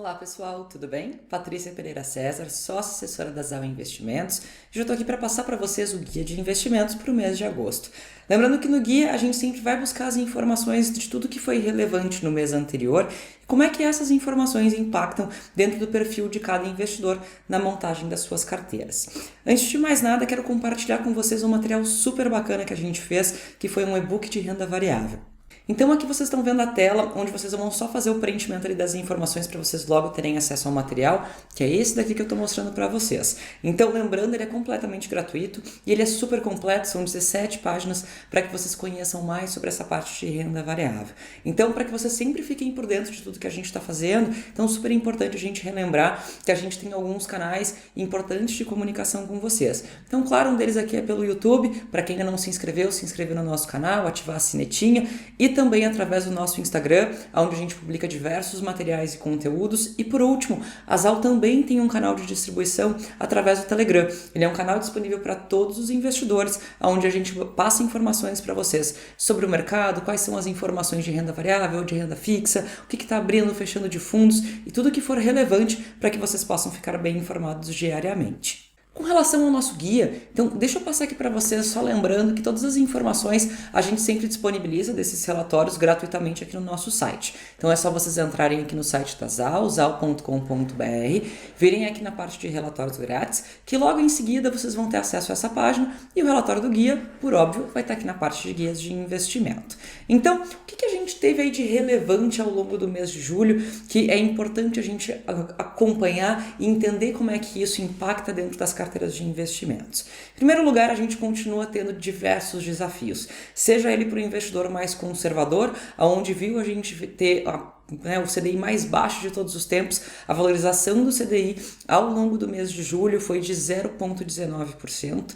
Olá pessoal, tudo bem? Patrícia Pereira César, sócia assessora da Zau Investimentos, e eu estou aqui para passar para vocês o guia de investimentos para o mês de agosto. Lembrando que no guia a gente sempre vai buscar as informações de tudo que foi relevante no mês anterior e como é que essas informações impactam dentro do perfil de cada investidor na montagem das suas carteiras. Antes de mais nada, quero compartilhar com vocês um material super bacana que a gente fez, que foi um e-book de renda variável. Então aqui vocês estão vendo a tela onde vocês vão só fazer o preenchimento ali das informações para vocês logo terem acesso ao material, que é esse daqui que eu estou mostrando para vocês. Então lembrando, ele é completamente gratuito e ele é super completo, são 17 páginas para que vocês conheçam mais sobre essa parte de renda variável. Então para que vocês sempre fiquem por dentro de tudo que a gente está fazendo, então super importante a gente relembrar que a gente tem alguns canais importantes de comunicação com vocês. Então claro, um deles aqui é pelo YouTube, para quem ainda não se inscreveu, se inscrever no nosso canal, ativar a sinetinha e também através do nosso Instagram, onde a gente publica diversos materiais e conteúdos. E por último, a Zau também tem um canal de distribuição através do Telegram. Ele é um canal disponível para todos os investidores, onde a gente passa informações para vocês sobre o mercado, quais são as informações de renda variável, de renda fixa, o que está abrindo, fechando de fundos e tudo que for relevante para que vocês possam ficar bem informados diariamente. Com relação ao nosso guia, então deixa eu passar aqui para vocês só lembrando que todas as informações a gente sempre disponibiliza desses relatórios gratuitamente aqui no nosso site. Então é só vocês entrarem aqui no site da Zau, zau.com.br, virem aqui na parte de relatórios grátis, que logo em seguida vocês vão ter acesso a essa página e o relatório do guia, por óbvio, vai estar aqui na parte de guias de investimento. Então, o que a gente teve aí de relevante ao longo do mês de julho, que é importante a gente acompanhar e entender como é que isso impacta dentro das carteiras de investimentos. Em primeiro lugar, a gente continua tendo diversos desafios, seja ele para o investidor mais conservador, onde viu a gente ter o CDI mais baixo de todos os tempos, a valorização do CDI ao longo do mês de julho foi de 0,19%,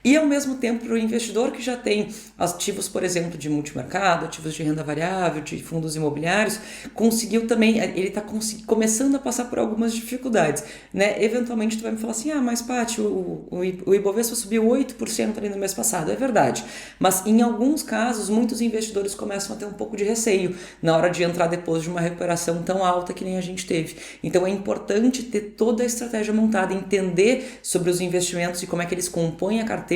e ao mesmo tempo para o investidor que já tem ativos, por exemplo, de multimercado, ativos de renda variável, de fundos imobiliários, conseguiu também, ele está começando a passar por algumas dificuldades, né? Eventualmente tu vai me falar assim, mas Paty, o Ibovespa subiu 8% ali no mês passado, é verdade, mas em alguns casos muitos investidores começam a ter um pouco de receio na hora de entrar depois de uma recuperação tão alta que nem a gente teve. Então é importante ter toda a estratégia montada, entender sobre os investimentos e como é que eles compõem a carteira,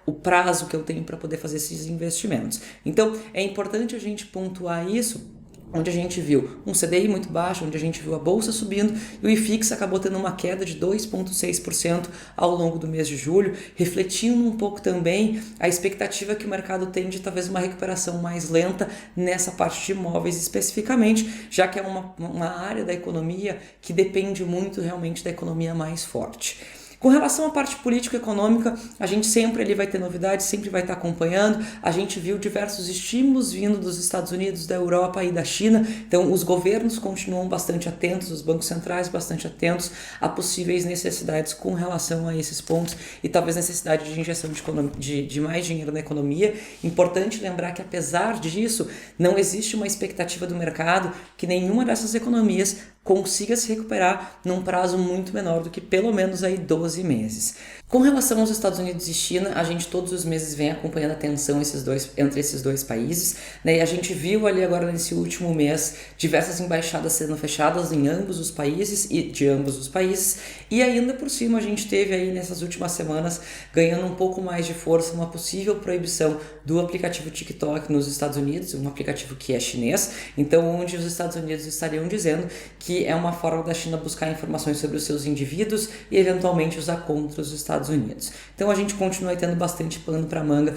o prazo que eu tenho para poder fazer esses investimentos. Então é importante a gente pontuar isso, onde a gente viu um CDI muito baixo, onde a gente viu a bolsa subindo e o IFIX acabou tendo uma queda de 2,6% ao longo do mês de julho, refletindo um pouco também a expectativa que o mercado tem de talvez uma recuperação mais lenta nessa parte de imóveis especificamente, já que é uma área da economia que depende muito realmente da economia mais forte. Com relação à parte político-econômica, a gente sempre ali vai ter novidades, sempre vai estar acompanhando. A gente viu diversos estímulos vindo dos Estados Unidos, da Europa e da China. Então, os governos continuam bastante atentos, os bancos centrais bastante atentos a possíveis necessidades com relação a esses pontos e talvez necessidade de injeção de mais dinheiro na economia. Importante lembrar que, apesar disso, não existe uma expectativa do mercado que nenhuma dessas economias consiga se recuperar num prazo muito menor do que pelo menos aí 12 meses. Com relação aos Estados Unidos e China, a gente todos os meses vem acompanhando a tensão entre esses dois países, né? E a gente viu ali agora nesse último mês diversas embaixadas sendo fechadas em ambos os países e de ambos os países, e ainda por cima a gente teve aí nessas últimas semanas ganhando um pouco mais de força uma possível proibição do aplicativo TikTok nos Estados Unidos, um aplicativo que é chinês, então onde os Estados Unidos estariam dizendo que é uma forma da China buscar informações sobre os seus indivíduos e eventualmente usar contra os Estados Unidos. Então a gente continua tendo bastante pano para manga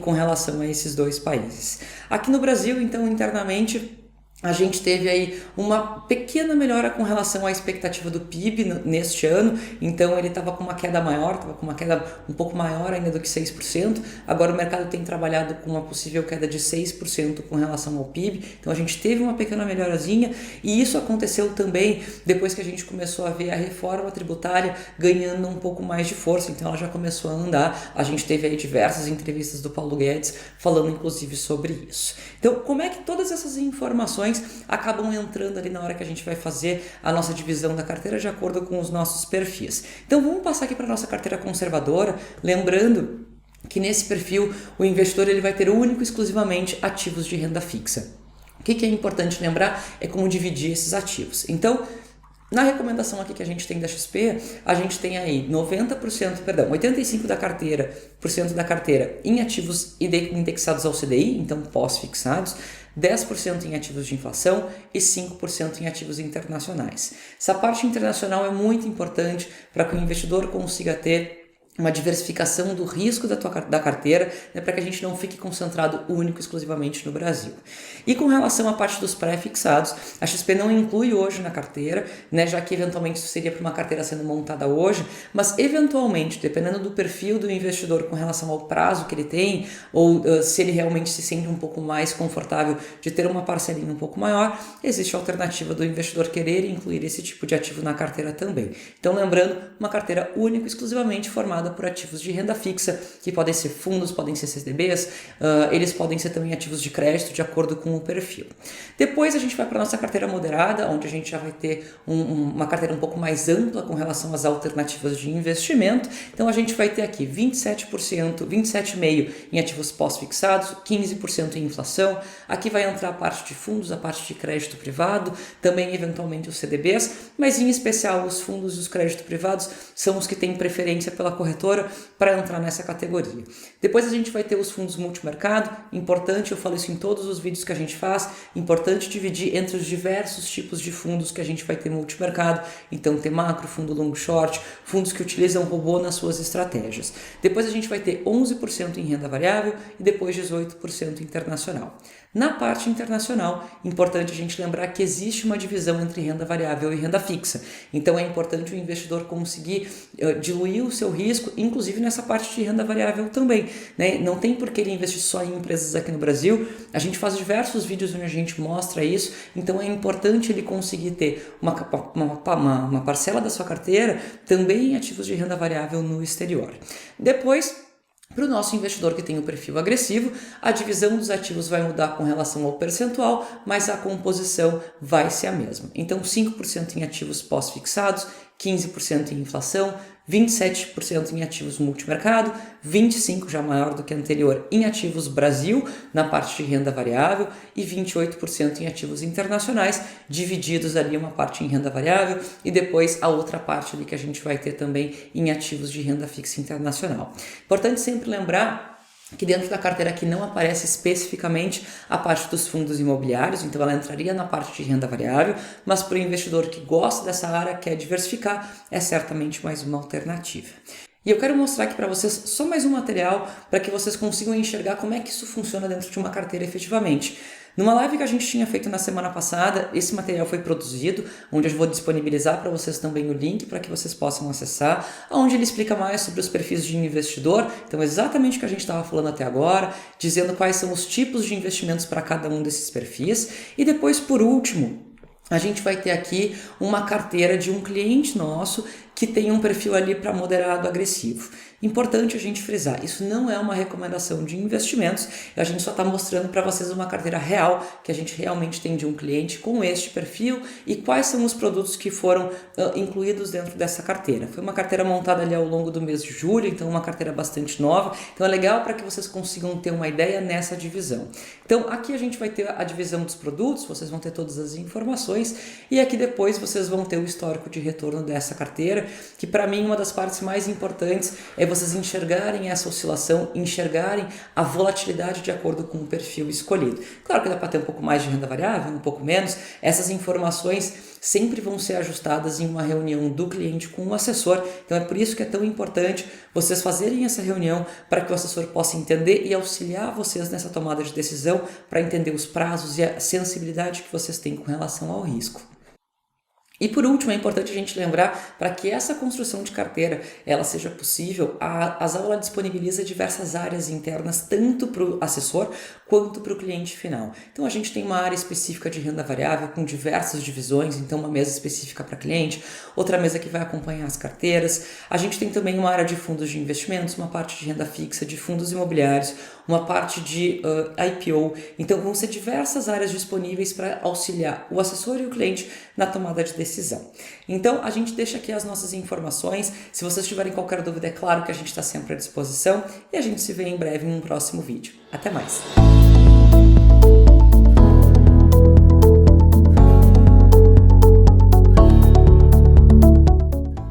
com relação a esses dois países. Aqui no Brasil, então, internamente, a gente teve aí uma pequena melhora com relação à expectativa do PIB neste ano, então ele estava com uma queda maior, estava com uma queda um pouco maior ainda do que 6%, agora o mercado tem trabalhado com uma possível queda de 6% com relação ao PIB, então a gente teve uma pequena melhorazinha e isso aconteceu também depois que a gente começou a ver a reforma tributária ganhando um pouco mais de força, então ela já começou a andar, a gente teve aí diversas entrevistas do Paulo Guedes falando inclusive sobre isso. Então como é que todas essas informações acabam entrando ali na hora que a gente vai fazer a nossa divisão da carteira de acordo com os nossos perfis. Então vamos passar aqui para a nossa carteira conservadora, lembrando que nesse perfil o investidor ele vai ter único e exclusivamente ativos de renda fixa. O que é importante lembrar é como dividir esses ativos. Então, Na recomendação aqui que a gente tem da XP, a gente tem aí 85% da carteira em ativos indexados ao CDI, então pós-fixados, 10% em ativos de inflação e 5% em ativos internacionais. Essa parte internacional é muito importante para que o investidor consiga ter uma diversificação do risco da carteira, né, para que a gente não fique concentrado único exclusivamente no Brasil. E com relação à parte dos pré-fixados, a XP não inclui hoje na carteira, né, já que eventualmente isso seria para uma carteira sendo montada hoje, mas eventualmente, dependendo do perfil do investidor com relação ao prazo que ele tem, ou se ele realmente se sente um pouco mais confortável de ter uma parcelinha um pouco maior, existe a alternativa do investidor querer incluir esse tipo de ativo na carteira também. Então lembrando, uma carteira única exclusivamente formada por ativos de renda fixa, que podem ser fundos, podem ser CDBs, eles podem ser também ativos de crédito, de acordo com o perfil. Depois a gente vai para a nossa carteira moderada, onde a gente já vai ter uma carteira um pouco mais ampla com relação às alternativas de investimento. Então a gente vai ter aqui 27,5% em ativos pós-fixados, 15% em inflação. Aqui vai entrar a parte de fundos, a parte de crédito privado, também eventualmente os CDBs, mas em especial os fundos e os créditos privados são os que têm preferência pela corretora para entrar nessa categoria. Depois a gente vai ter os fundos multimercado, importante, eu falo isso em todos os vídeos que a gente faz, importante dividir entre os diversos tipos de fundos que a gente vai ter no multimercado, então tem macro, fundo long short, fundos que utilizam robô nas suas estratégias. Depois a gente vai ter 11% em renda variável e depois 18% internacional. Na parte internacional, importante a gente lembrar que existe uma divisão entre renda variável e renda fixa. Então é importante o investidor conseguir diluir o seu risco, inclusive nessa parte de renda variável também, né? Não tem por que ele investir só em empresas aqui no Brasil. A gente faz diversos vídeos onde a gente mostra isso. Então é importante ele conseguir ter uma parcela da sua carteira também em ativos de renda variável no exterior. Depois, para o nosso investidor que tem o perfil agressivo, a divisão dos ativos vai mudar com relação ao percentual, mas a composição vai ser a mesma. Então 5% em ativos pós-fixados, 15% em inflação, 27% em ativos multimercado, 25% já maior do que a anterior em ativos Brasil, na parte de renda variável, e 28% em ativos internacionais, divididos ali uma parte em renda variável e depois a outra parte ali que a gente vai ter também em ativos de renda fixa internacional. Importante sempre lembrar que dentro da carteira aqui não aparece especificamente a parte dos fundos imobiliários, então ela entraria na parte de renda variável, mas para o investidor que gosta dessa área, quer diversificar, é certamente mais uma alternativa. E eu quero mostrar aqui para vocês só mais um material para que vocês consigam enxergar como é que isso funciona dentro de uma carteira efetivamente. Numa live que a gente tinha feito na semana passada, esse material foi produzido, onde eu vou disponibilizar para vocês também o link para que vocês possam acessar, onde ele explica mais sobre os perfis de investidor, então exatamente o que a gente estava falando até agora, dizendo quais são os tipos de investimentos para cada um desses perfis, e depois, por último, a gente vai ter aqui uma carteira de um cliente nosso que tem um perfil ali para moderado agressivo. Importante a gente frisar, isso não é uma recomendação de investimentos, a gente só está mostrando para vocês uma carteira real que a gente realmente tem de um cliente com este perfil e quais são os produtos que foram incluídos dentro dessa carteira. Foi uma carteira montada ali ao longo do mês de julho, então uma carteira bastante nova, então é legal para que vocês consigam ter uma ideia nessa divisão. Então aqui a gente vai ter a divisão dos produtos, vocês vão ter todas as informações e aqui depois vocês vão ter o histórico de retorno dessa carteira, que para mim uma das partes mais importantes é vocês enxergarem essa oscilação, enxergarem a volatilidade de acordo com o perfil escolhido. Claro que dá para ter um pouco mais de renda variável, um pouco menos, essas informações sempre vão ser ajustadas em uma reunião do cliente com o assessor, então é por isso que é tão importante vocês fazerem essa reunião para que o assessor possa entender e auxiliar vocês nessa tomada de decisão para entender os prazos e a sensibilidade que vocês têm com relação ao risco. E por último, é importante a gente lembrar, para que essa construção de carteira ela seja possível, a Zaula disponibiliza diversas áreas internas, tanto para o assessor quanto para o cliente final. Então a gente tem uma área específica de renda variável com diversas divisões, então uma mesa específica para cliente, outra mesa que vai acompanhar as carteiras. A gente tem também uma área de fundos de investimentos, uma parte de renda fixa, de fundos imobiliários, uma parte de IPO. Então vão ser diversas áreas disponíveis para auxiliar o assessor e o cliente na tomada de decisão. Então a gente deixa aqui as nossas informações. Se vocês tiverem qualquer dúvida, é claro que a gente está sempre à disposição e a gente se vê em breve em um próximo vídeo. Até mais!